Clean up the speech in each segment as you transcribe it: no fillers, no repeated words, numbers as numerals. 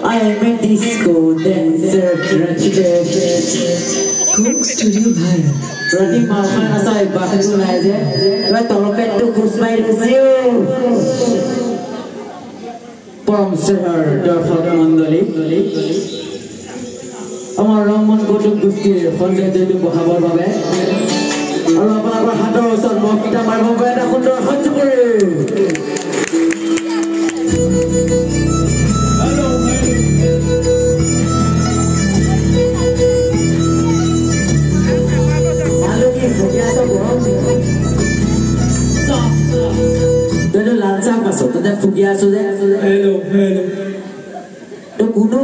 I am a disco dancer, Cook Studio Bharat. Roti mama asal bahasa aja. Kau tolong petu kusmai resiu. Pom sehar darfat mandali. Amar Ramon Gotuk Gusti Fonda jadi bahawa babe. Allah para hadir usar mau kita mahu baca kundur hati. Itu lancar masuk, tu dah fugia sudah. Hello. Tu kuno.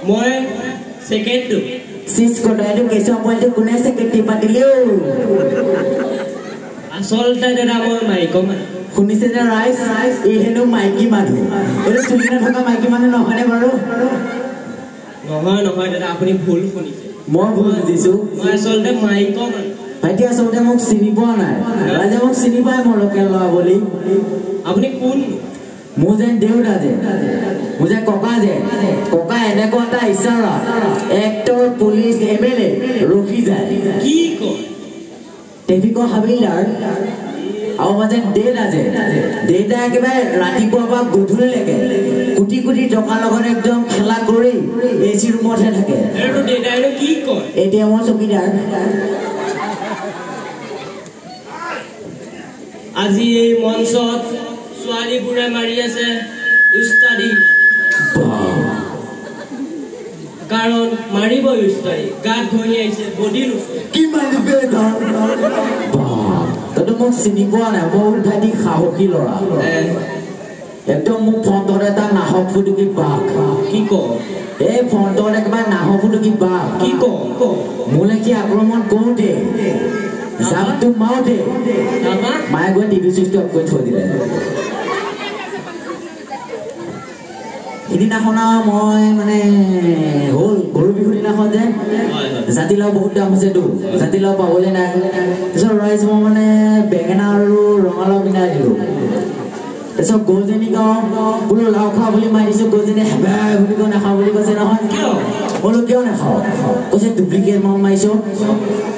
Moi second tu. Sis kau dah ada kesal pun tu kuno second tiba dulu. Asal dah ada moi mai kau mana? Kunis ada rice. Ini nu maiki madu. Itu sulinan thaka maiki madu no hane baru. নহয় দাদা আপুনি ভুল শুনিছে মই ভুল দিছো মই আসলতে মাইক মানে ভাইটি আসলতে মোক চিনি পোৱা নাই ৰাজা মোক চিনি পায় মোৰ লোকেল লৱা বুলি আপুনি কোন মোৰ যেন দেউতা যে মোৰ যে ককা এনেকুৱা এটা ইচ্ছাৰা এক্টৰ পুলিচ এমএলএ ৰখি যায় কি কয় ট্ৰেফিকৰ হাবিলদাৰ আৰু মানে দেউতা একেবাৰে ৰাতিপুৱাৰ পৰা গধূলিলৈকে কোটি কোটি টকা লগত একদম খেলা কৰি এচি ৰুমতহে থাকে আৰু দেউতাইনো কি কয় এতিয়া মই চকীদাৰ আজি এই মঞ্চত ছোৱালীবোৰে মাৰি আছে উস্তাদি কাৰণ মাৰিব উস্তাদি গাত ঘঁহি আহিছে বডি নুচে কি মাৰিবে তইতো মোক চিনি পোৱা নাই মই ভাইটি সাহসী ল'ৰা একদম মোক ফ্ৰণ্টত এটা নাহক ফুটুকি বাঘ কি কয় এই ফ্ৰণ্টত একেবাৰে নাহক ফুটুকি বাঘ কি কয় মোলে কি আক্ৰমণ কৰোঁতে জাপটো মাৰোঁতে মায়ে গৈ টিভি চুইচটো অফ কৰি থৈ দিলে সিদিনাখন মই মানে হ'ল গৰু বিহুৰ দিনাখন যে জাতিলাও বহুত দাম হৈছেতো জাতিলাও পাবলৈ নাই তাৰপিছত ৰাইজ মই মানে বেঙেনা আৰু ৰঙালাও কিনাই দিলোঁ তাৰপিছত গৰুজনী কওঁ বোলো লাও খা বুলি মাৰি দিছোঁ গৰুজনী হেবাই বুলি কওঁ নাখাওঁ বুলি কৈছে নহয় বোলো কিয় নাখাওঁ কৈছে ডুপ্লিকেট মই মাৰিছোঁ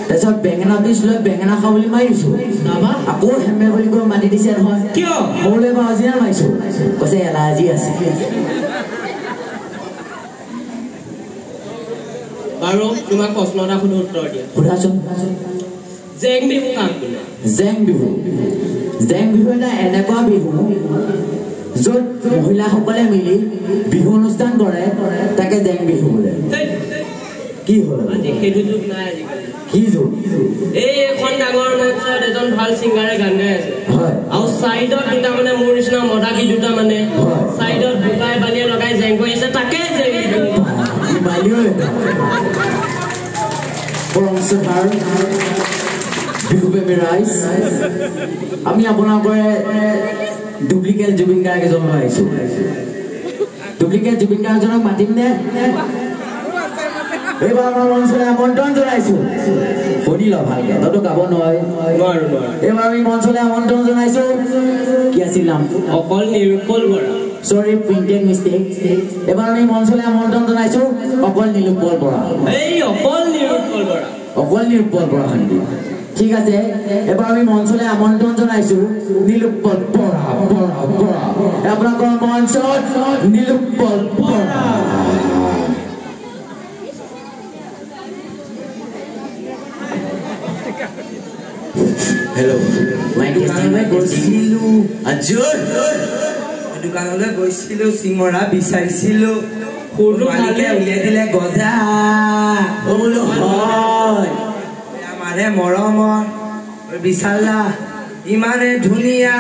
তাৰপিছত বেঙেনা পিচ লৈ বেঙেনা খাওঁ বুলি মাৰি দিছোঁ আকৌ হেমে বুলি কৈ মাতি দিছে নহয় কিয় মই এবাৰ অৰিজিনেল মাৰিছোঁ কৈছে এলাৰ্জি আছে বাৰু তোমাক প্ৰশ্ন এটা সুধো উত্তৰ দিয়া সুধাচোন জেং বিহু কাক বোলে জেং বিহু এটা এনেকুৱা বিহু য'ত মহিলাসকলে মিলি বিহু অনুষ্ঠান কৰে তাকে জেং বিহু বোলে কি হ'ল আজি সেইটো যুগ নাই আজিকালি কি যুগ এই এখন ডাঙৰ মঞ্চত এজন ভাল ছিংগাৰে গান গাই আছে আৰু চাইডত দুটা মানে মোৰ নিচিনা মদাকি দুটা মানে চাইডত বুকাই বালিয়ে লগাই জেং কৰি আছে তাকে জেং বিহু বেবী ৰাইজ আমি আপোনালোকৰ ডুপ্লিকেট জুবিন গাৰ্গ এজন লৈ আহিছোঁ ডুপ্লিকেট জুবিন গাৰ্গজনক মাতিম নে এইবাৰ আমাৰ মঞ্চলৈ আমন্ত্ৰণ জনাইছোঁ শুনি ল ভালকে তইতো গাব নোৱাৰো এইবাৰ আমি মঞ্চলৈ আমন্ত্ৰণ জনাইছোঁ কি আছিল নামটো অকল নিৰুপল বৰা সৰি প্ৰিণ্টেড মিষ্টেক এবাৰ আমি মঞ্চলৈ আমন্ত্ৰণ জনাইছোঁ অকল নিৰুপল বৰা এই অকল নিৰুপল বৰা শান্তি ঠিক আছে এবাৰ আমি মঞ্চলৈ আমন্ত্ৰণ জনাইছো নীলোৎপল বৰা আপোনালোকৰ মঞ্চত Nilotpal Bora hello' mic testing গৈছিলো আজুৰ দোকানলৈ গৈছিলো চিঙৰা বিচাৰিছিলো মালিকে উলিয়াই দিলে গজা বোলো হয় আমাৰে মৰমৰ বিচালা ইমানে ধুনীয়া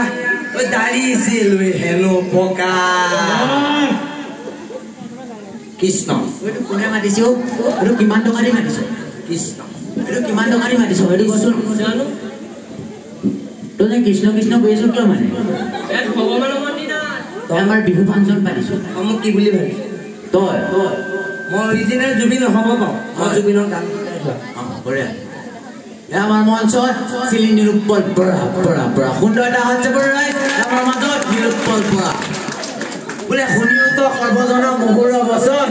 দাড়ি ছিল হেনো পকা কৃষ্ণ এইটো কোনে মাতিছো এইটো কিমান টকা দি মাতিছো কৃষ্ণ এইটো কিমান টকা দি মাতিছো এইটো কচোন জানো তই কৃষ্ণ কৃষ্ণ কৈ আছো কিয় মানে ভগৱানৰ মন্দিৰ তই আমাৰ বিহু ফাংচন পাতিছো মোক কি বুলি ভাবিছ তই মই অৰিজিনেল জুবিন নহ'ব পাওঁ মই জুবিনৰ গান বঢ়িয়া আমাৰ মঞ্চত চিলি নীলোৎপল বৰা সুন্দৰ এটা হাত আমাৰ মাজত নীলোৎপল বৰা বোলে শুনিওতো সৰ্বজনৰ মুহুৰ বচন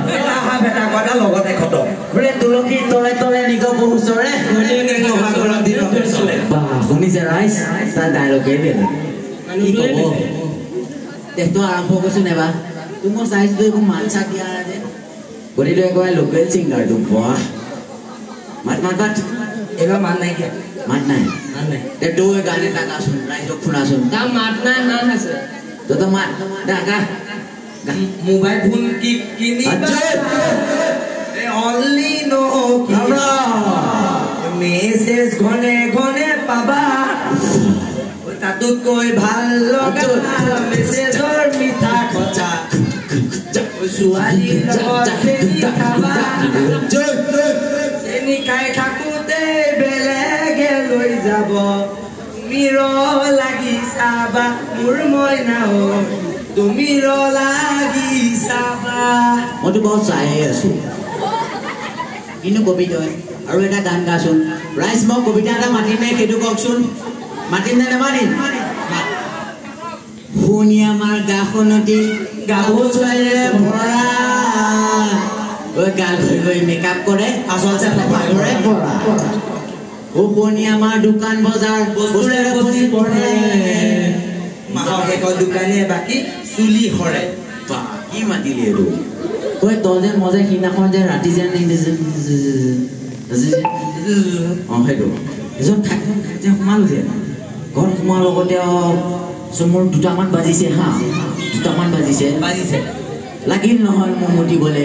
ভেটা কটা লগতে খতম বোলে তুলসী তলে তলে নিগ বহু চৰে শুনিছে ৰাইজ তাৰ ডাইলগেই বেলেগ দেশটো আৰম্ভ কৰিছো নেবা তোক মই চাইছো একো মান চা দিয়া যে গতিকে একেবাৰে লোকেল ছিংগাৰটো বাহ মাত এইবাৰ মান নাই কিয় মাত নাই তই গান এটা গাচোন ৰাইজক শুনাচোন তাৰ মাত নাই হাঁহ আছে তই মাত গা মোবাইল ফোন কিনি অনলি নো মেছেজ ঘনে ঘনে পাবা তাতোতকৈ ভাল লগা মেছেজৰ মিঠা কথা ছোৱালীৰ লগত চেনি খাবা চেনি খাই থাকোতে বেলেগে লৈ যাব তুমি লাগি চাবা মোৰ মইনা তুমি লাগি চাবা মইতো বহুত চাই আছো কিন্তু কবি তই আৰু এটা গান গাচোন ৰাইজ মই কবিতা এটা মাতিম নে সেইটো কওকচোন মাতিম নে নেমাতিম শুনি আমাৰ গাখনতি গাভৰু ছোৱালীৰে ভৰা গাল ধুই গৈ মেকআপ কৰে আচলতে পাগৰে পৰা শুনি আমাৰ দোকান বজাৰ বস্তুৰে বস্তি পৰে মাহৰ শেষৰ দোকানে বাকী চুলি সৰে কি মাতিলি আৰু তই তই যে মই যে সিদিনাখন যে ৰাতি যে সেইটো এজন যে সোমালো যে ঘৰত সোমোৱাৰ লগতে মোৰ দুটামান বাজিছে হা দুটামান বাজিছে লাগিল নহয় মোৰ মতিবলৈ